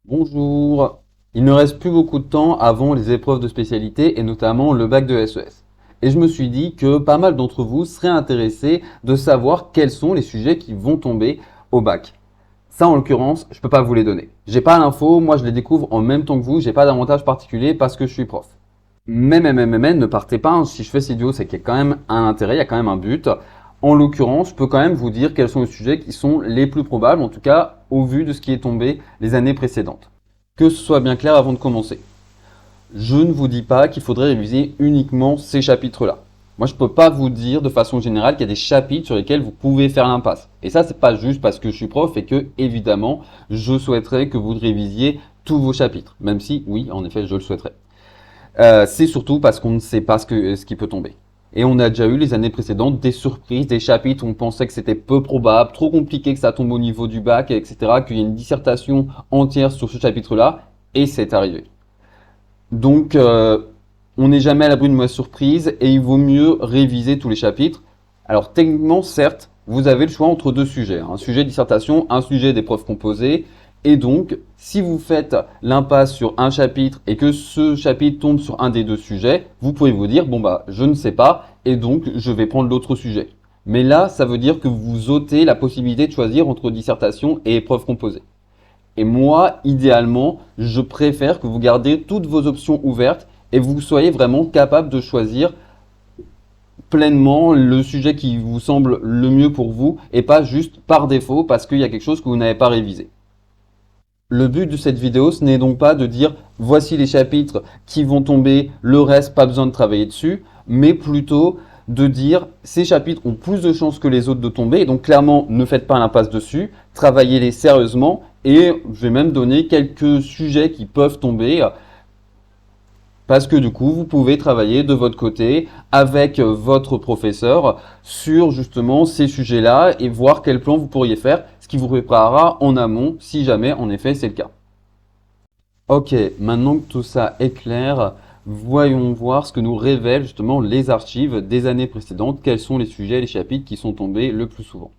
Bonjour. Il ne reste plus beaucoup de temps avant les épreuves de spécialité et notamment le bac de SES. Et je me suis dit que pas mal d'entre vous seraient intéressés de savoir quels sont les sujets qui vont tomber au bac. Ça, en l'occurrence, je peux pas vous les donner. J'ai pas l'info, moi je les découvre en même temps que vous, j'ai pas d'avantage particulier parce que je suis prof. Mais, ne partez pas, hein. Si je fais cette vidéo, c'est qu'il y a quand même un intérêt, il y a quand même un but. En l'occurrence, je peux quand même vous dire quels sont les sujets qui sont les plus probables, en tout cas au vu de ce qui est tombé les années précédentes. Que ce soit bien clair avant de commencer. Je ne vous dis pas qu'il faudrait réviser uniquement ces chapitres-là. Moi, je ne peux pas vous dire de façon générale qu'il y a des chapitres sur lesquels vous pouvez faire l'impasse. Et ça, c'est pas juste parce que je suis prof et que, évidemment, je souhaiterais que vous révisiez tous vos chapitres. Même si, oui, en effet, je le souhaiterais. C'est surtout parce qu'on ne sait pas ce qui peut tomber. Et on a déjà eu les années précédentes des surprises, des chapitres où on pensait que c'était peu probable, trop compliqué que ça tombe au niveau du bac, etc., qu'il y ait une dissertation entière sur ce chapitre-là, et c'est arrivé. Donc, on n'est jamais à l'abri de mauvaise surprise, et il vaut mieux réviser tous les chapitres. Alors, techniquement, certes, vous avez le choix entre deux sujets, un sujet de dissertation, un sujet d'épreuve composée, et donc, si vous faites l'impasse sur un chapitre et que ce chapitre tombe sur un des deux sujets, vous pouvez vous dire, bon bah, je ne sais pas, et donc je vais prendre l'autre sujet. Mais là, ça veut dire que vous ôtez la possibilité de choisir entre dissertation et épreuve composée. Et moi, idéalement, je préfère que vous gardez toutes vos options ouvertes et vous soyez vraiment capable de choisir pleinement le sujet qui vous semble le mieux pour vous et pas juste par défaut parce qu'il y a quelque chose que vous n'avez pas révisé. Le but de cette vidéo, ce n'est donc pas de dire voici les chapitres qui vont tomber, le reste pas besoin de travailler dessus, mais plutôt de dire ces chapitres ont plus de chances que les autres de tomber, et donc clairement ne faites pas l'impasse dessus, travaillez-les sérieusement, et je vais même donner quelques sujets qui peuvent tomber, parce que du coup vous pouvez travailler de votre côté avec votre professeur sur justement ces sujets-là et voir quel plan vous pourriez faire, ce qui vous préparera en amont si jamais en effet c'est le cas. Ok, maintenant que tout ça est clair, voyons voir ce que nous révèlent justement les archives des années précédentes, quels sont les sujets, les chapitres qui sont tombés le plus souvent.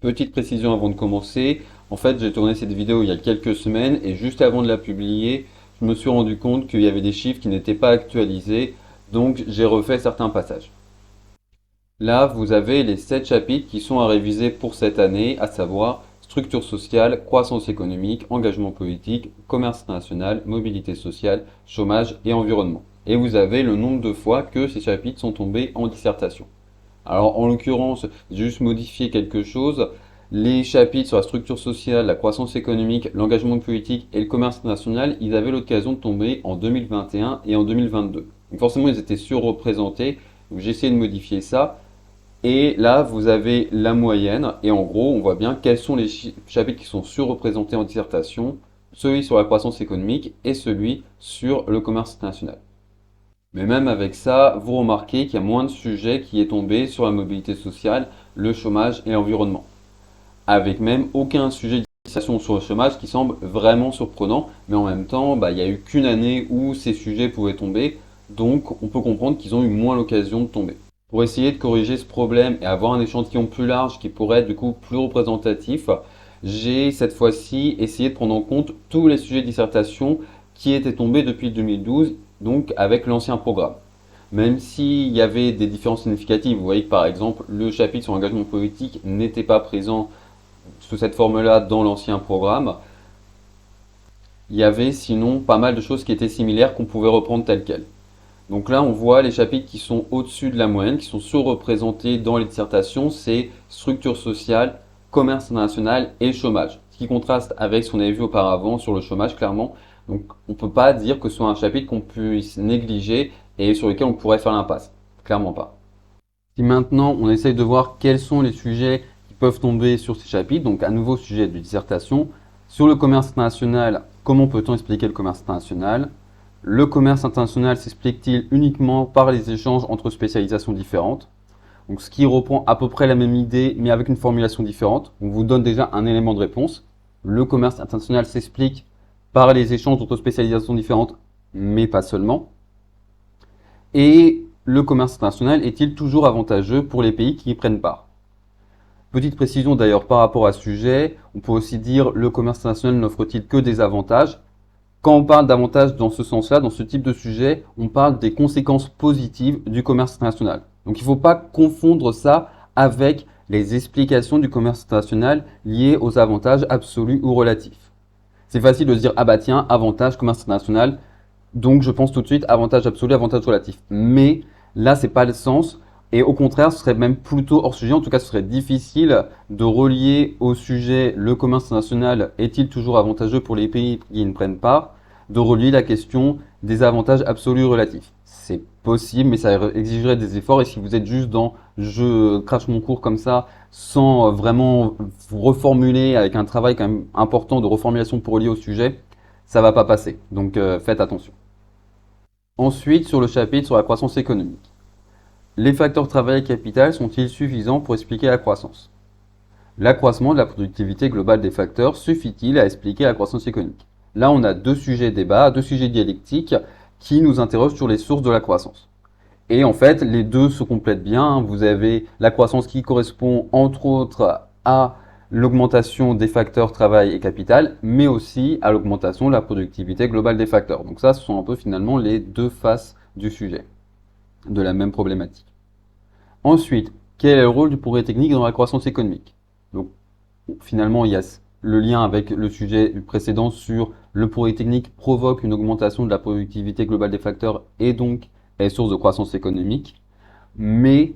Petite précision avant de commencer, en fait j'ai tourné cette vidéo il y a quelques semaines et juste avant de la publier, je me suis rendu compte qu'il y avait des chiffres qui n'étaient pas actualisés, donc j'ai refait certains passages. Là, vous avez les 7 chapitres qui sont à réviser pour cette année, à savoir structure sociale, croissance économique, engagement politique, commerce international, mobilité sociale, chômage et environnement. Et vous avez le nombre de fois que ces chapitres sont tombés en dissertation. Alors, en l'occurrence, j'ai juste modifié quelque chose. Les chapitres sur la structure sociale, la croissance économique, l'engagement politique et le commerce international, ils avaient l'occasion de tomber en 2021 et en 2022. Donc forcément, ils étaient surreprésentés. Donc j'ai essayé de modifier ça. Et là, vous avez la moyenne. Et en gros, on voit bien quels sont les chapitres qui sont surreprésentés en dissertation, celui sur la croissance économique et celui sur le commerce international. Mais même avec ça, vous remarquez qu'il y a moins de sujets qui est tombé sur la mobilité sociale, le chômage et l'environnement. Avec même aucun sujet de dissertation sur le chômage qui semble vraiment surprenant, mais en même temps, il n'y a eu qu'une année où ces sujets pouvaient tomber, donc on peut comprendre qu'ils ont eu moins l'occasion de tomber. Pour essayer de corriger ce problème et avoir un échantillon plus large qui pourrait être du coup plus représentatif, j'ai cette fois-ci essayé de prendre en compte tous les sujets de dissertation qui étaient tombés depuis 2012, donc avec l'ancien programme. Même s'il y avait des différences significatives, vous voyez que par exemple le chapitre sur l'engagement politique n'était pas présent sous cette forme-là dans l'ancien programme, il y avait sinon pas mal de choses qui étaient similaires qu'on pouvait reprendre telles quelles. Donc là, on voit les chapitres qui sont au-dessus de la moyenne, qui sont surreprésentés dans les dissertations, c'est structure sociale, commerce international et chômage. Ce qui contraste avec ce qu'on avait vu auparavant sur le chômage, clairement. Donc on ne peut pas dire que ce soit un chapitre qu'on puisse négliger et sur lequel on pourrait faire l'impasse. Clairement pas. Si maintenant on essaye de voir quels sont les sujets qui peuvent tomber sur ces chapitres, donc un nouveau sujet de dissertation, sur le commerce international, comment peut-on expliquer le commerce international? Le commerce international s'explique-t-il uniquement par les échanges entre spécialisations différentes? Donc, ce qui reprend à peu près la même idée, mais avec une formulation différente. On vous donne déjà un élément de réponse. Le commerce international s'explique par les échanges entre spécialisations différentes, mais pas seulement. Et le commerce international est-il toujours avantageux pour les pays qui y prennent part? Petite précision d'ailleurs par rapport à ce sujet, on peut aussi dire le commerce international n'offre-t-il que des avantages? Quand on parle d'avantages dans ce sens-là, dans ce type de sujet, on parle des conséquences positives du commerce international. Donc il ne faut pas confondre ça avec les explications du commerce international liées aux avantages absolus ou relatifs. C'est facile de se dire, ah bah tiens, avantage commerce international, donc je pense tout de suite avantage absolu, avantage relatif. Mais là, c'est pas le sens. Et au contraire, ce serait même plutôt hors sujet. En tout cas, ce serait difficile de relier au sujet le commerce international est-il toujours avantageux pour les pays qui ne prennent pas, de relier la question des avantages absolus relatifs. C'est possible, mais ça exigerait des efforts. Et si vous êtes juste dans je crache mon cours comme ça, sans vraiment vous reformuler avec un travail quand même important de reformulation pour relier au sujet, ça va pas passer. Donc faites attention. Ensuite, sur le chapitre sur la croissance économique. Les facteurs travail et capital sont-ils suffisants pour expliquer la croissance? L'accroissement de la productivité globale des facteurs suffit-il à expliquer la croissance économique? Là, on a deux sujets débat, deux sujets dialectiques qui nous interrogent sur les sources de la croissance. Et en fait, les deux se complètent bien. Vous avez la croissance qui correspond entre autres à l'augmentation des facteurs travail et capital, mais aussi à l'augmentation de la productivité globale des facteurs. Donc ça, ce sont un peu finalement les deux faces du sujet, de la même problématique. Ensuite, quel est le rôle du progrès technique dans la croissance économique? Donc finalement, il y a le lien avec le sujet précédent sur le progrès technique provoque une augmentation de la productivité globale des facteurs et donc est source de croissance économique. Mais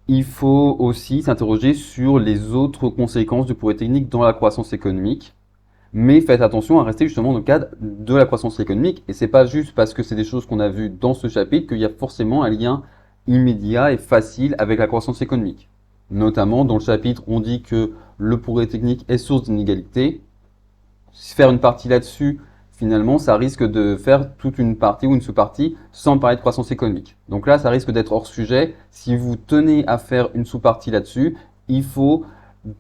il faut aussi s'interroger sur les autres conséquences du progrès technique dans la croissance économique. Mais faites attention à rester justement dans le cadre de la croissance économique. Et c'est pas juste parce que c'est des choses qu'on a vues dans ce chapitre qu'il y a forcément un lien immédiat et facile avec la croissance économique. Notamment, dans le chapitre, on dit que le progrès technique est source d'inégalité. Faire une partie là-dessus, finalement, ça risque de faire toute une partie ou une sous-partie sans parler de croissance économique. Donc là, ça risque d'être hors sujet. Si vous tenez à faire une sous-partie là-dessus, il faut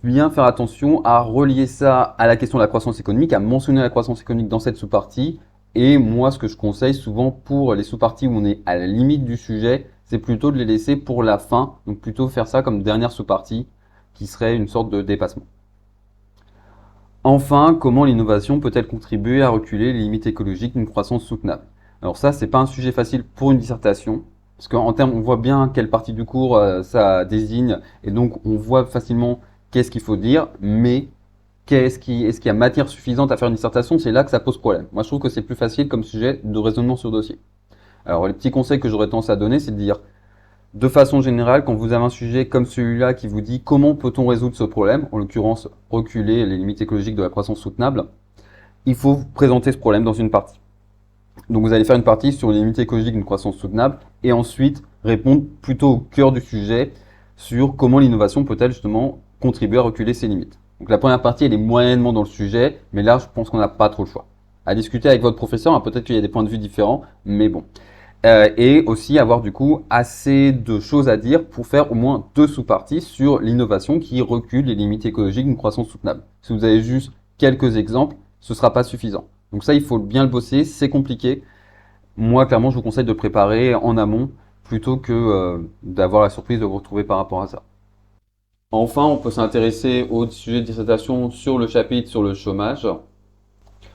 bien faire attention à relier ça à la question de la croissance économique, à mentionner la croissance économique dans cette sous-partie. Et moi, ce que je conseille souvent pour les sous-parties où on est à la limite du sujet, c'est plutôt de les laisser pour la fin. Donc plutôt faire ça comme dernière sous-partie, qui serait une sorte de dépassement. Enfin, comment l'innovation peut-elle contribuer à reculer les limites écologiques d'une croissance soutenable? Alors ça, c'est pas un sujet facile pour une dissertation, parce qu'en termes, on voit bien quelle partie du cours ça désigne, et donc on voit facilement qu'est-ce qu'il faut dire, mais est-ce qu'il y a matière suffisante à faire une dissertation? C'est là que ça pose problème. Moi, je trouve que c'est plus facile comme sujet de raisonnement sur dossier. Alors, les petits conseils que j'aurais tendance à donner, c'est de dire, de façon générale, quand vous avez un sujet comme celui-là qui vous dit comment peut-on résoudre ce problème, en l'occurrence reculer les limites écologiques de la croissance soutenable, il faut vous présenter ce problème dans une partie. Donc vous allez faire une partie sur les limites écologiques d'une croissance soutenable et ensuite répondre plutôt au cœur du sujet sur comment l'innovation peut-elle justement contribuer à reculer ces limites. Donc la première partie, elle est moyennement dans le sujet, mais là, je pense qu'on n'a pas trop le choix. À discuter avec votre professeur, hein, peut-être qu'il y a des points de vue différents, mais bon. Et aussi avoir du coup assez de choses à dire pour faire au moins deux sous-parties sur l'innovation qui recule les limites écologiques d'une croissance soutenable. Si vous avez juste quelques exemples, ce ne sera pas suffisant. Donc ça, il faut bien le bosser, c'est compliqué. Moi, clairement, je vous conseille de le préparer en amont plutôt que d'avoir la surprise de vous retrouver par rapport à ça. Enfin, on peut s'intéresser au sujet de dissertation sur le chapitre sur le chômage.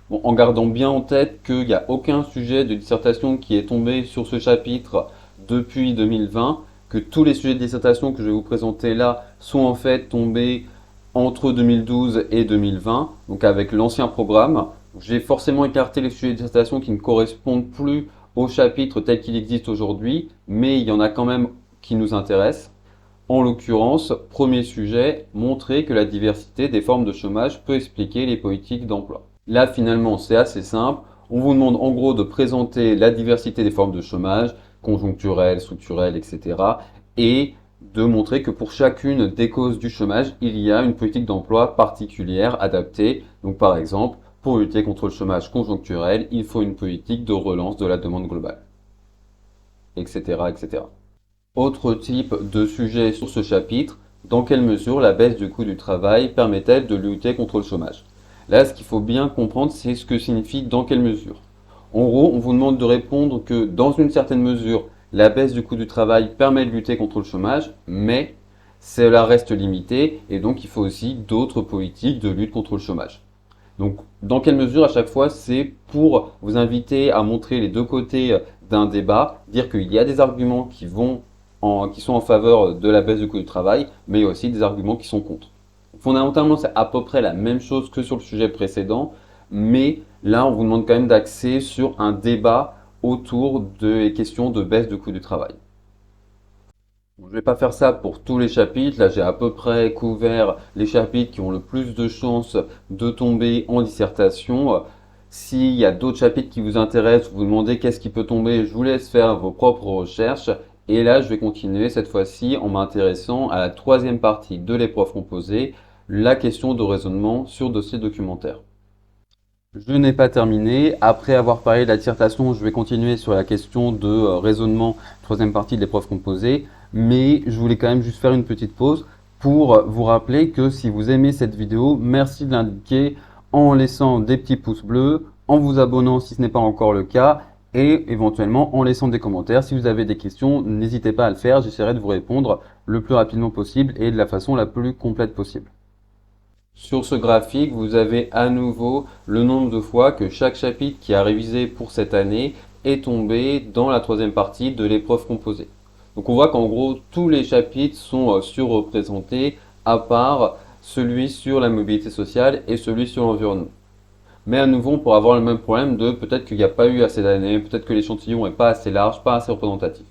Bon, en gardant bien en tête qu'il n'y a aucun sujet de dissertation qui est tombé sur ce chapitre depuis 2020, que tous les sujets de dissertation que je vais vous présenter là sont en fait tombés entre 2012 et 2020, donc avec l'ancien programme. J'ai forcément écarté les sujets de dissertation qui ne correspondent plus au chapitre tel qu'il existe aujourd'hui, mais il y en a quand même qui nous intéressent. En l'occurrence, premier sujet, montrer que la diversité des formes de chômage peut expliquer les politiques d'emploi. Là, finalement, c'est assez simple. On vous demande en gros de présenter la diversité des formes de chômage, conjoncturelles, structurelles, etc. Et de montrer que pour chacune des causes du chômage, il y a une politique d'emploi particulière adaptée. Donc par exemple, pour lutter contre le chômage conjoncturel, il faut une politique de relance de la demande globale, etc., etc. Autre type de sujet sur ce chapitre, dans quelle mesure la baisse du coût du travail permet-elle de lutter contre le chômage? Là, ce qu'il faut bien comprendre, c'est ce que signifie dans quelle mesure. En gros, on vous demande de répondre que dans une certaine mesure, la baisse du coût du travail permet de lutter contre le chômage, mais cela reste limité et donc il faut aussi d'autres politiques de lutte contre le chômage. Donc, dans quelle mesure à chaque fois c'est pour vous inviter à montrer les deux côtés d'un débat, dire qu'il y a des arguments qui sont en faveur de la baisse du coût du travail, mais il y a aussi des arguments qui sont contre. Fondamentalement, c'est à peu près la même chose que sur le sujet précédent, mais là, on vous demande quand même d'axer sur un débat autour des questions de baisse du coût du travail. Bon, je vais pas faire ça pour tous les chapitres. Là, j'ai à peu près couvert les chapitres qui ont le plus de chances de tomber en dissertation. S'il y a d'autres chapitres qui vous intéressent, vous vous demandez qu'est-ce qui peut tomber, je vous laisse faire vos propres recherches. Et là, je vais continuer cette fois-ci en m'intéressant à la troisième partie de l'épreuve composée, la question de raisonnement sur dossier documentaire. Je n'ai pas terminé. Après avoir parlé de la dissertation, je vais continuer sur la question de raisonnement, troisième partie de l'épreuve composée. Mais je voulais quand même juste faire une petite pause pour vous rappeler que si vous aimez cette vidéo, merci de l'indiquer en laissant des petits pouces bleus, en vous abonnant si ce n'est pas encore le cas, et éventuellement en laissant des commentaires. Si vous avez des questions, n'hésitez pas à le faire. J'essaierai de vous répondre le plus rapidement possible et de la façon la plus complète possible. Sur ce graphique, vous avez à nouveau le nombre de fois que chaque chapitre qui a révisé pour cette année est tombé dans la troisième partie de l'épreuve composée. Donc on voit qu'en gros, tous les chapitres sont surreprésentés à part celui sur la mobilité sociale et celui sur l'environnement. Mais à nouveau, on pourra avoir le même problème de peut-être qu'il n'y a pas eu assez d'années, peut-être que l'échantillon n'est pas assez large, pas assez représentatif.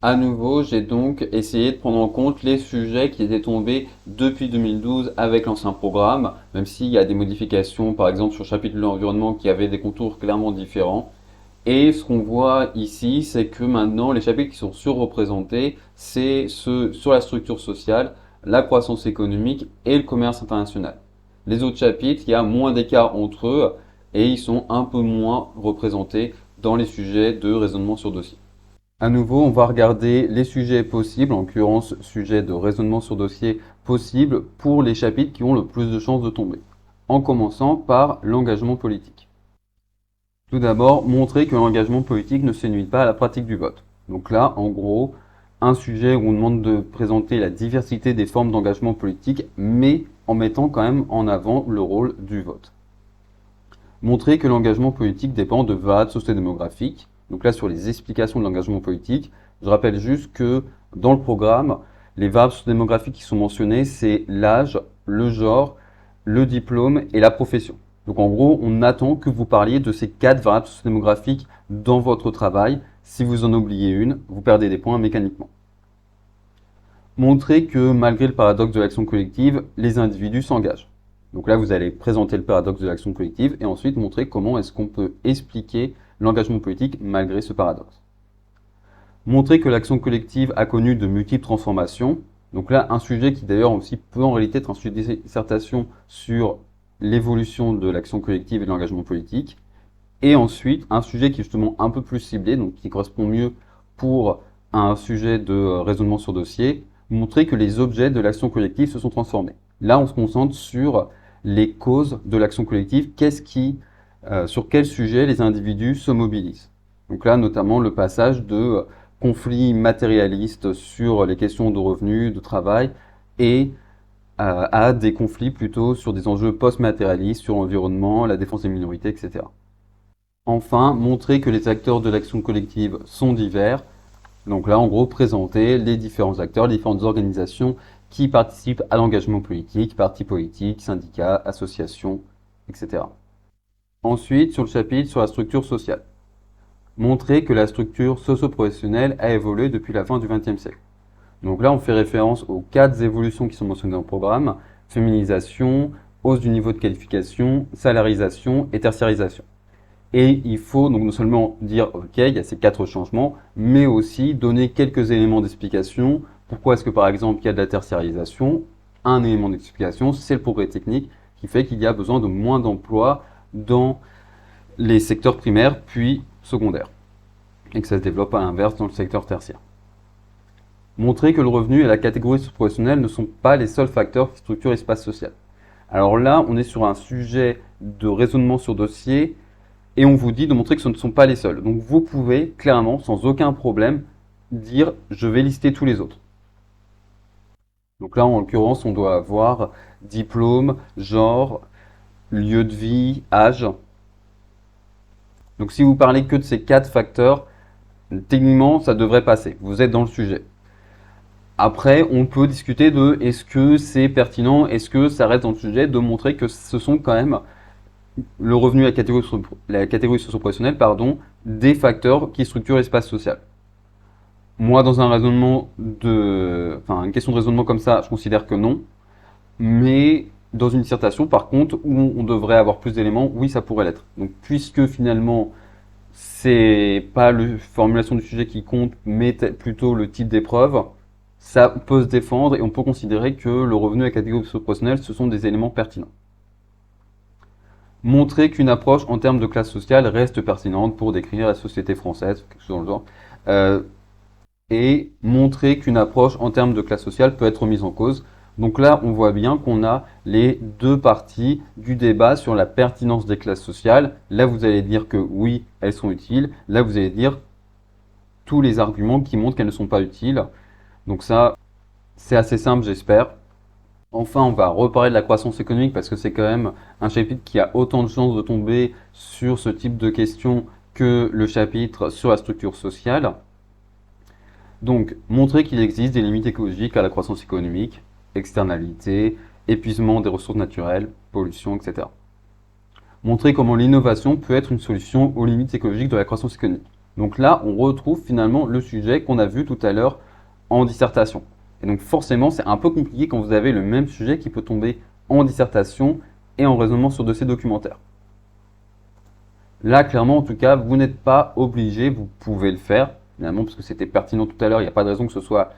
À nouveau, j'ai donc essayé de prendre en compte les sujets qui étaient tombés depuis 2012 avec l'ancien programme, même s'il y a des modifications, par exemple sur le chapitre de l'environnement qui avait des contours clairement différents. Et ce qu'on voit ici, c'est que maintenant, les chapitres qui sont surreprésentés, c'est ceux sur la structure sociale, la croissance économique et le commerce international. Les autres chapitres, il y a moins d'écart entre eux et ils sont un peu moins représentés dans les sujets de raisonnement sur dossier. À nouveau, on va regarder les sujets possibles, en l'occurrence sujets de raisonnement sur dossier possibles pour les chapitres qui ont le plus de chances de tomber. En commençant par l'engagement politique. Tout d'abord, montrer que l'engagement politique ne se nuit pas à la pratique du vote. Donc là, en gros, un sujet où on demande de présenter la diversité des formes d'engagement politique, mais en mettant quand même en avant le rôle du vote. Montrer que l'engagement politique dépend de variables sociodémographiques. Donc là, sur les explications de l'engagement politique, je rappelle juste que dans le programme, les variables sociodémographiques qui sont mentionnées, c'est l'âge, le genre, le diplôme et la profession. Donc en gros, on attend que vous parliez de ces 4 variables sociodémographiques dans votre travail. Si vous en oubliez une, vous perdez des points mécaniquement. Montrer que malgré le paradoxe de l'action collective, les individus s'engagent. Donc là, vous allez présenter le paradoxe de l'action collective et ensuite montrer comment est-ce qu'on peut expliquer l'engagement politique malgré ce paradoxe. Montrer que l'action collective a connu de multiples transformations. Donc là, un sujet qui d'ailleurs aussi peut en réalité être un sujet de dissertation sur l'évolution de l'action collective et de l'engagement politique. Et ensuite, un sujet qui est justement un peu plus ciblé, donc qui correspond mieux pour un sujet de raisonnement sur dossier, montrer que les objets de l'action collective se sont transformés. Là, on se concentre sur les causes de l'action collective, sur quel sujet les individus se mobilisent. Donc là, notamment le passage de conflits matérialistes sur les questions de revenus, de travail, et à des conflits plutôt sur des enjeux post-matérialistes, sur l'environnement, la défense des minorités, etc. Enfin, montrer que les acteurs de l'action collective sont divers. Donc là, en gros, présenter les différents acteurs, les différentes organisations qui participent à l'engagement politique, partis politiques, syndicats, associations, etc. Ensuite, sur le chapitre sur la structure sociale. Montrer que la structure socio-professionnelle a évolué depuis la fin du XXe siècle. Donc là, on fait référence aux 4 évolutions qui sont mentionnées dans le programme: féminisation, hausse du niveau de qualification, salarisation et tertiarisation. Et il faut donc non seulement dire, ok, il y a ces 4 changements, mais aussi donner quelques éléments d'explication. Pourquoi est-ce que par exemple il y a de la tertiarisation? Un élément d'explication, c'est le progrès technique qui fait qu'il y a besoin de moins d'emplois dans les secteurs primaires puis secondaires. Et que ça se développe à l'inverse dans le secteur tertiaire. Montrer que le revenu et la catégorie professionnelle ne sont pas les seuls facteurs qui structurent l'espace social. Alors là, on est sur un sujet de raisonnement sur dossier et on vous dit de montrer que ce ne sont pas les seuls. Donc vous pouvez clairement, sans aucun problème, dire je vais lister tous les autres. Donc là, en l'occurrence, on doit avoir diplôme, genre, lieu de vie, âge. Donc si vous parlez que de ces quatre facteurs, techniquement, ça devrait passer. Vous êtes dans le sujet. Après, on peut discuter de est-ce que c'est pertinent, est-ce que ça reste dans le sujet, de montrer que ce sont quand même le revenu, la catégorie socio-professionnelle, pardon, des facteurs qui structurent l'espace social. Moi, dans un raisonnement enfin, une question de raisonnement comme ça, je considère que non. Mais dans une dissertation, par contre, où on devrait avoir plus d'éléments, oui, ça pourrait l'être. Donc, puisque finalement, c'est pas la formulation du sujet qui compte, mais plutôt le type d'épreuve, ça peut se défendre et on peut considérer que le revenu et la catégorie socio-professionnelle, ce sont des éléments pertinents. Montrer qu'une approche en termes de classe sociale reste pertinente pour décrire la société française, quelque chose dans le genre. Euh, et montrer qu'une approche en termes de classe sociale peut être mise en cause. Donc là, on voit bien qu'on a les deux parties du débat sur la pertinence des classes sociales. Là, vous allez dire que oui, elles sont utiles. Là, vous allez dire tous les arguments qui montrent qu'elles ne sont pas utiles. Donc ça, c'est assez simple, j'espère. Enfin, on va reparler de la croissance économique parce que c'est quand même un chapitre qui a autant de chances de tomber sur ce type de questions que le chapitre sur la structure sociale. Donc, montrer qu'il existe des limites écologiques à la croissance économique, externalités, épuisement des ressources naturelles, pollution, etc. Montrer comment l'innovation peut être une solution aux limites écologiques de la croissance économique. Donc là, on retrouve finalement le sujet qu'on a vu tout à l'heure en dissertation. Et donc forcément, c'est un peu compliqué quand vous avez le même sujet qui peut tomber en dissertation et en raisonnement sur dossier documentaire. Là, clairement, en tout cas, vous n'êtes pas obligé, vous pouvez le faire, finalement, parce que c'était pertinent tout à l'heure, il n'y a pas de raison que ce soit,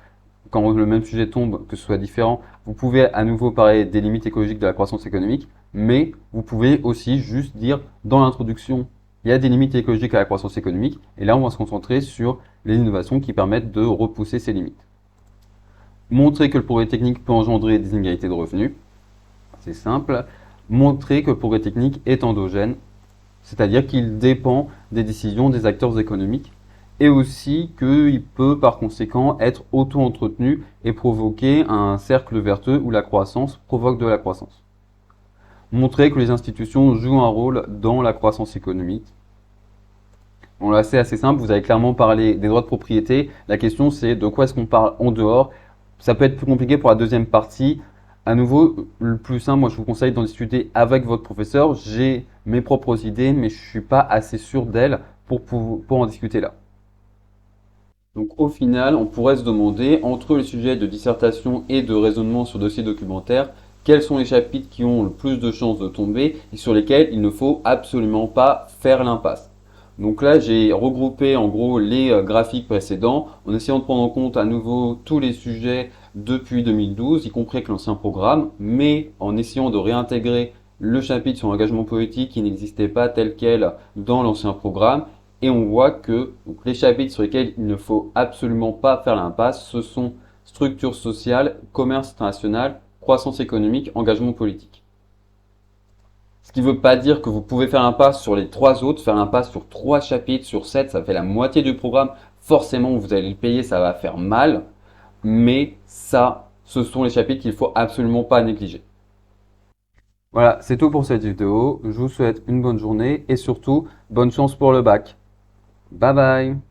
quand le même sujet tombe, que ce soit différent. Vous pouvez à nouveau parler des limites écologiques de la croissance économique, mais vous pouvez aussi juste dire dans l'introduction, il y a des limites écologiques à la croissance économique, et là, on va se concentrer sur les innovations qui permettent de repousser ces limites. Montrer que le progrès technique peut engendrer des inégalités de revenus, c'est simple. Montrer que le progrès technique est endogène, c'est-à-dire qu'il dépend des décisions des acteurs économiques et aussi qu'il peut par conséquent être auto-entretenu et provoquer un cercle vertueux où la croissance provoque de la croissance. Montrer que les institutions jouent un rôle dans la croissance économique. Bon là c'est assez simple, vous avez clairement parlé des droits de propriété. La question c'est de quoi est-ce qu'on parle en dehors. Ça peut être plus compliqué pour la deuxième partie. À nouveau, le plus simple, moi je vous conseille d'en discuter avec votre professeur. J'ai mes propres idées, mais je ne suis pas assez sûr d'elles pour en discuter là. Donc au final, on pourrait se demander, entre les sujets de dissertation et de raisonnement sur dossier documentaire, quels sont les chapitres qui ont le plus de chances de tomber et sur lesquels il ne faut absolument pas faire l'impasse. Donc là, j'ai regroupé en gros les graphiques précédents en essayant de prendre en compte à nouveau tous les sujets depuis 2012, y compris avec l'ancien programme, mais en essayant de réintégrer le chapitre sur l'engagement politique qui n'existait pas tel quel dans l'ancien programme. Et on voit que donc, les chapitres sur lesquels il ne faut absolument pas faire l'impasse, ce sont structure sociale, commerce international, croissance économique, engagement politique. Ce qui ne veut pas dire que vous pouvez faire l'impasse sur les trois autres, faire l'impasse sur trois chapitres, sur sept, ça fait la moitié du programme. Forcément, vous allez le payer, ça va faire mal. Mais ça, ce sont les chapitres qu'il ne faut absolument pas négliger. Voilà, c'est tout pour cette vidéo. Je vous souhaite une bonne journée et surtout, bonne chance pour le bac. Bye bye!